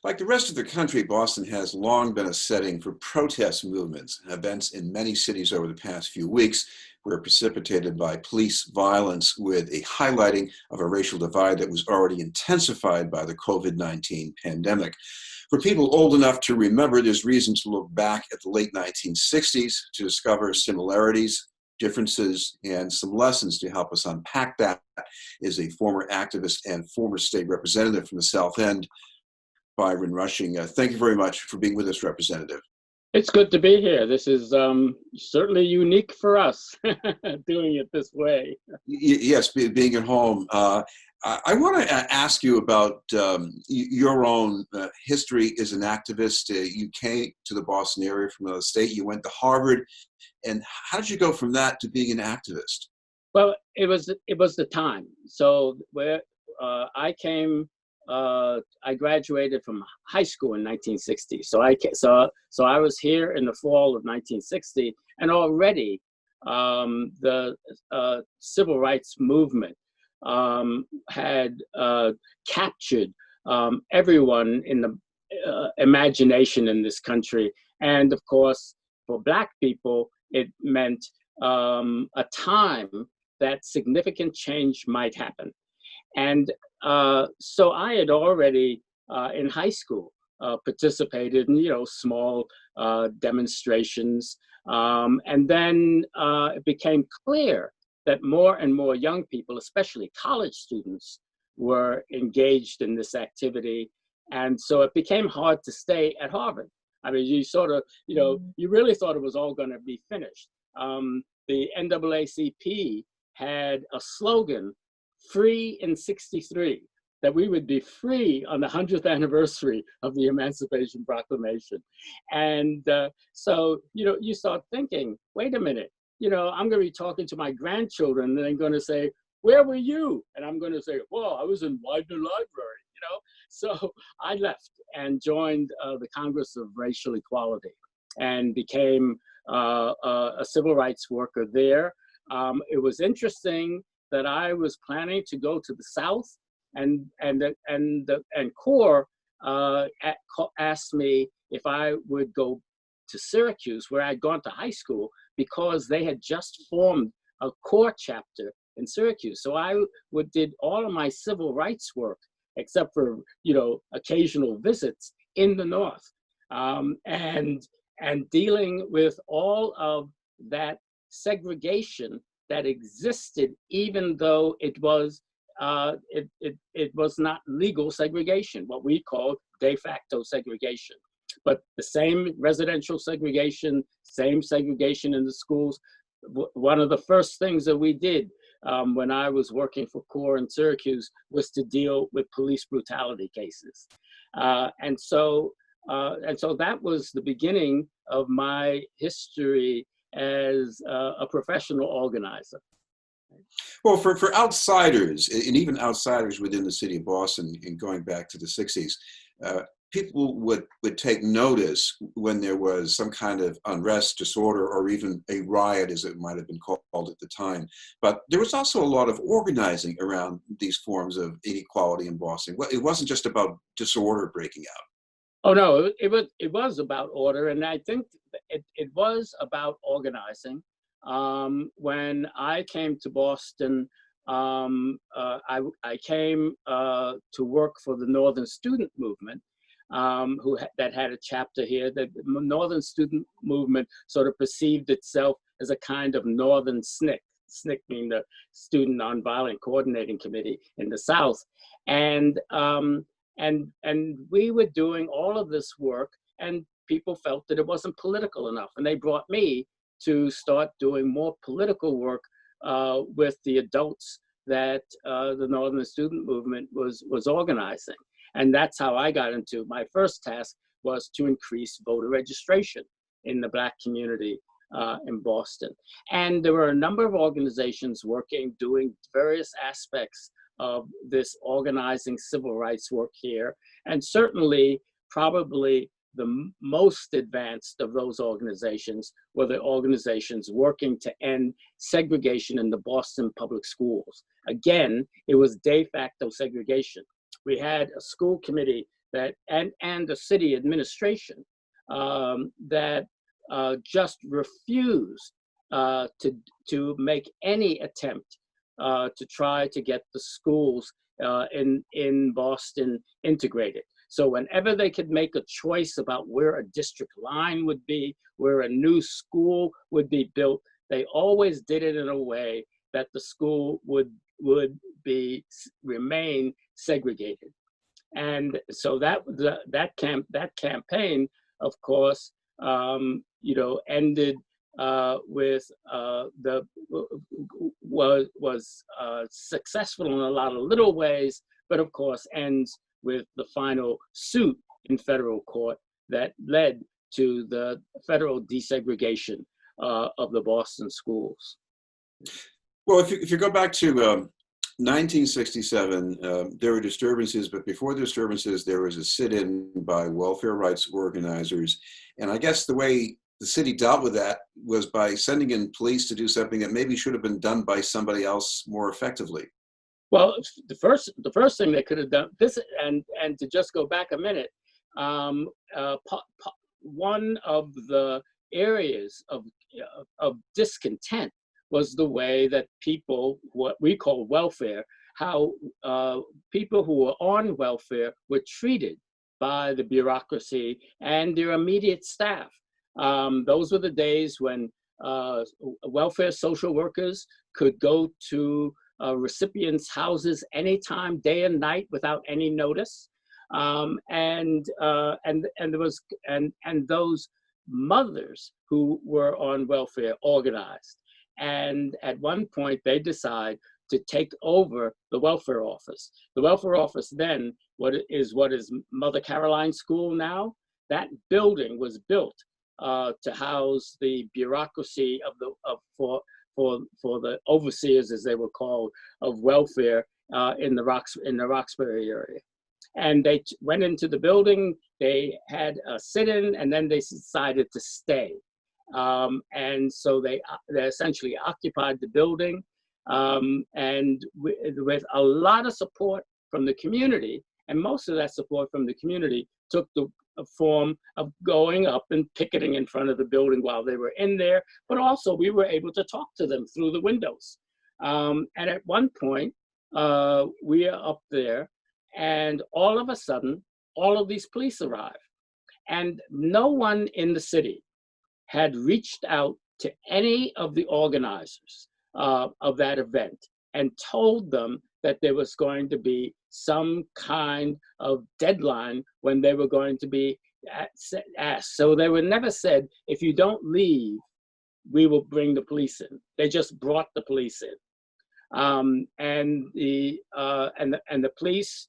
Like the rest of the country, Boston has long been a setting for protest movements. Events in many cities over the past few weeks were precipitated by police violence, with a highlighting of a racial divide that was already intensified by the COVID-19 pandemic. For people old enough to remember, there's reason to look back at the late 1960s to discover similarities, differences, and some lessons. To help us unpack that is a former activist and former state representative from the South End, Byron Rushing. Thank you very much for being with us, Representative. It's good to be here. This is certainly unique for us, doing it this way. Yes, being at home. I want to ask you about your own history as an activist. You came to the Boston area from another state. You went to Harvard. And how did you go from that to being an activist? Well, it was the time. So where I came, I graduated from high school in 1960. So I was here in the fall of 1960, and already the civil rights movement had captured everyone in the imagination in this country. And of course, for Black people, it meant a time that significant change might happen. And so I had already in high school participated in small demonstrations, and then it became clear that more and more young people, especially college students, were engaged in this activity, and so it became hard to stay at Harvard. I mean, you sort of, you really thought it was all going to be finished. The NAACP had a slogan, "Free in 63," that we would be free on the 100th anniversary of the Emancipation Proclamation. And so, you start thinking, wait a minute, I'm going to be talking to my grandchildren, and they're going to say, "Where were you?" And I'm going to say, "Well, I was in Widener Library." So I left and joined the Congress of Racial Equality and became a civil rights worker there. It was interesting that I was planning to go to the South, and CORE asked me if I would go to Syracuse, where I'd gone to high school, because they had just formed a CORE chapter in Syracuse. So I did all of my civil rights work, except for occasional visits in the North, and dealing with all of that segregation that existed, even though it was not legal segregation, what we call de facto segregation. But the same residential segregation, same segregation in the schools. One of the first things that we did when I was working for CORE in Syracuse was to deal with police brutality cases. And so that was the beginning of my history as a professional organizer. Well, for outsiders, and even outsiders within the city of Boston, and going back to the 60s, people would take notice when there was some kind of unrest, disorder, or even a riot, as it might have been called at the time. But there was also a lot of organizing around these forms of inequality in Boston. It wasn't just about disorder breaking out. Oh no, it was about order, and I think it was about organizing. When I came to Boston, I came to work for the Northern Student Movement, that had a chapter here. The Northern Student Movement sort of perceived itself as a kind of Northern SNCC, SNCC being the Student Nonviolent Coordinating Committee in the South. And we were doing all of this work, and people felt that it wasn't political enough. And they brought me to start doing more political work with the adults that the Northern Student Movement was organizing. And that's how I got into my first task, was to increase voter registration in the Black community in Boston. And there were a number of organizations working, doing various aspects of this organizing civil rights work here. And certainly, probably the most advanced of those organizations were the organizations working to end segregation in the Boston public schools. Again, it was de facto segregation. We had a school committee that and the city administration that just refused to make any attempt to try to get the schools in Boston integrated. So whenever they could make a choice about where a district line would be, where a new school would be built, they always did it in a way that the school would remain segregated. And so that campaign, of course, ended with was successful in a lot of little ways, but of course ends with the final suit in federal court that led to the federal desegregation of the Boston schools. Well, if you go back to 1967, there were disturbances, but before the disturbances, there was a sit-in by welfare rights organizers. And I guess the way the city dealt with that was by sending in police to do something that maybe should have been done by somebody else more effectively. Well, the first thing they could have done this, and to just go back a minute, one of the areas of discontent was the way that people, what we call welfare, how people who were on welfare were treated by the bureaucracy and their immediate staff. Those were the days when welfare social workers could go to recipients' houses anytime, day and night, without any notice, and those mothers who were on welfare organized. And at one point, they decide to take over the welfare office. The welfare office then, what is Mother Caroline School now, that building was built to house the bureaucracy for the overseers, as they were called, of welfare in the Roxbury area. And they went into the building, they had a sit-in, and then they decided to stay. And so they essentially occupied the building, and with a lot of support from the community, and most of that support from the community took the form of going up and picketing in front of the building while they were in there, but also we were able to talk to them through the windows. And at one point, we are up there, and all of a sudden, all of these police arrive. And no one in the city had reached out to any of the organizers of that event and told them that there was going to be some kind of deadline when they were going to be asked. So they were never said, if you don't leave, we will bring the police in. They just brought the police in. And the police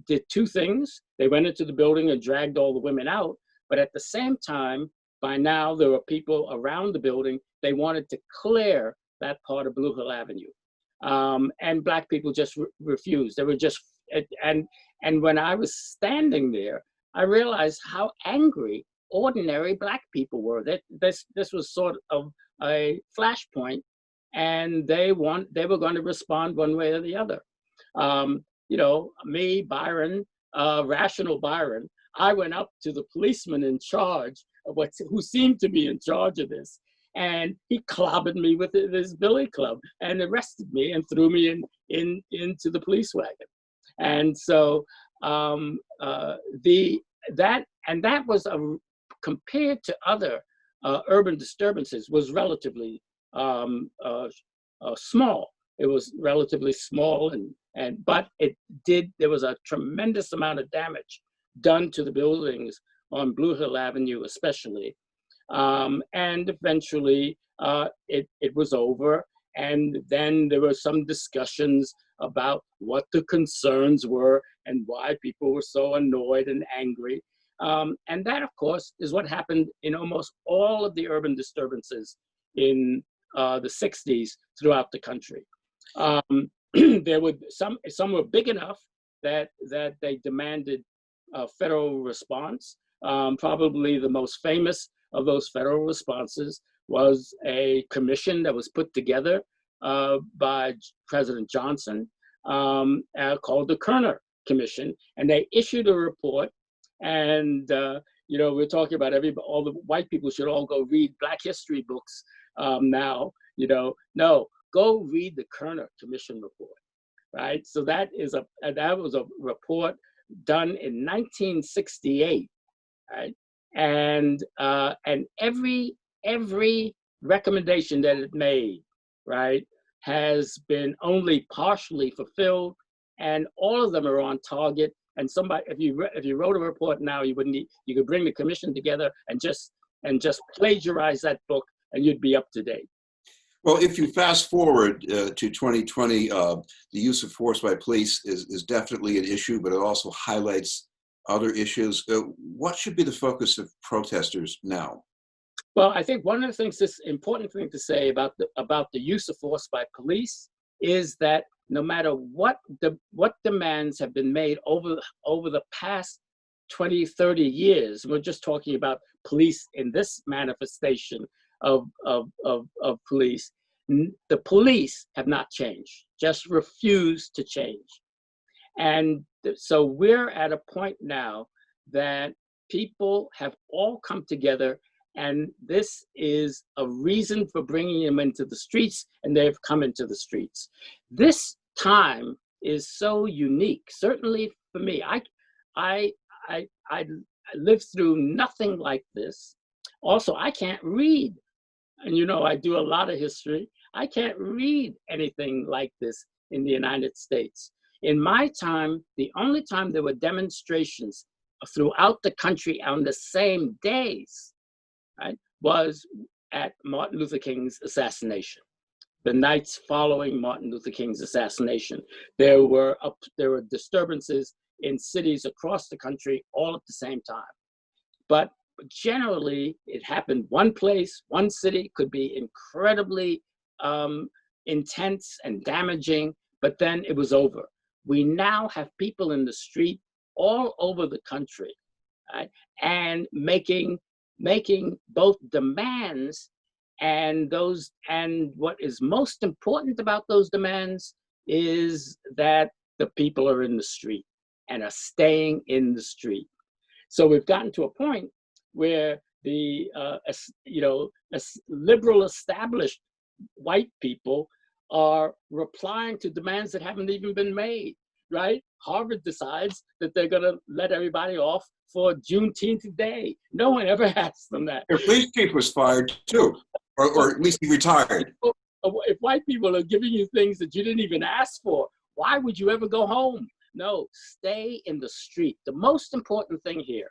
did two things. They went into the building and dragged all the women out, but at the same time, by now there were people around the building. They wanted to clear that part of Blue Hill Avenue. And Black people just refused. They were just, and when I was standing there, I realized how angry ordinary Black people were. That this was sort of a flashpoint, and they were going to respond one way or the other. Me, Byron, rational Byron, I went up to the policeman in charge of who seemed to be in charge of this, and he clobbered me with his billy club and arrested me and threw me into the police wagon. And so that was compared to other urban disturbances, was relatively small. It was relatively small, but there was a tremendous amount of damage done to the buildings on Blue Hill Avenue, especially. And eventually it was over. And then there were some discussions about what the concerns were and why people were so annoyed and angry. And that, of course, is what happened in almost all of the urban disturbances in the 60s throughout the country. There were some were big enough that they demanded a federal response. Probably the most famous of those federal responses was a commission that was put together by President Johnson called the Kerner commission, and they issued a report. And we're talking about all the white people should all go read Black history books now. No, go read the Kerner Commission report, right? So that was a report done in 1968, right? And every recommendation that it made, right, has been only partially fulfilled, and all of them are on target. And somebody, if you wrote a report now, you could bring the commission together and just plagiarize that book, and you'd be up to date. Well, if you fast forward to 2020, the use of force by police is definitely an issue, but it also highlights other issues. What should be the focus of protesters now? Well, I think one of the things, this important thing to say about the use of force by police is that no matter what demands have been made over the past 20, 30 years, we're just talking about police in this manifestation of police, the police have not changed, just refused to change. And so we're at a point now that people have all come together, and this is a reason for bringing them into the streets, and they've come into the streets. This time is so unique, certainly for me. I lived through nothing like this. Also, I can't read. And I do a lot of history. I can't read anything like this in the United States. In my time, the only time there were demonstrations throughout the country on the same days, right, was at Martin Luther King's assassination. The nights following Martin Luther King's assassination, there were disturbances in cities across the country all at the same time. But generally, it happened one place, one city, could be incredibly intense and damaging, but then it was over. We now have people in the street all over the country, right, and making both demands and what is most important about those demands is that the people are in the street and are staying in the street. So we've gotten to a point where the liberal established white people are replying to demands that haven't even been made, right? Harvard decides that they're going to let everybody off for Juneteenth Day. No one ever asked them that. Their police chief was fired too, or at least he retired. If white people are giving you things that you didn't even ask for, why would you ever go home? No, stay in the street. The most important thing here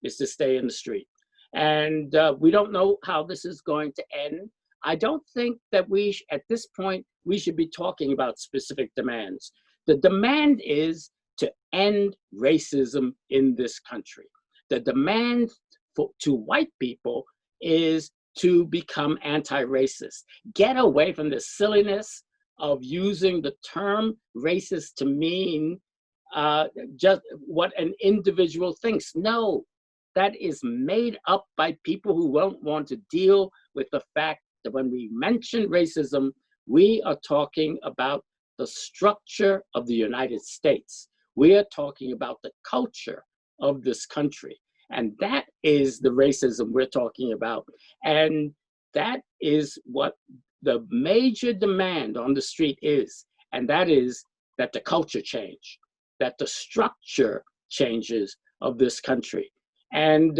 is to stay in the street. And we don't know how this is going to end. I don't think that at this point, we should be talking about specific demands. The demand is to end racism in this country. The demand to white people is to become anti-racist. Get away from the silliness of using the term racist to mean just what an individual thinks. No, that is made up by people who won't want to deal with the fact that when we mention racism, we are talking about the structure of the United States. We are talking about the culture of this country. And that is the racism we're talking about. And that is what the major demand on the street is. And that is that the culture change, that the structure changes of this country. And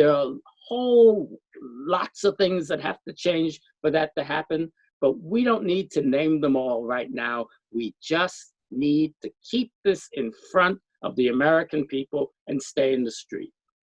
lots of things that have to change for that to happen, but we don't need to name them all right now. We just need to keep this in front of the American people and stay in the street.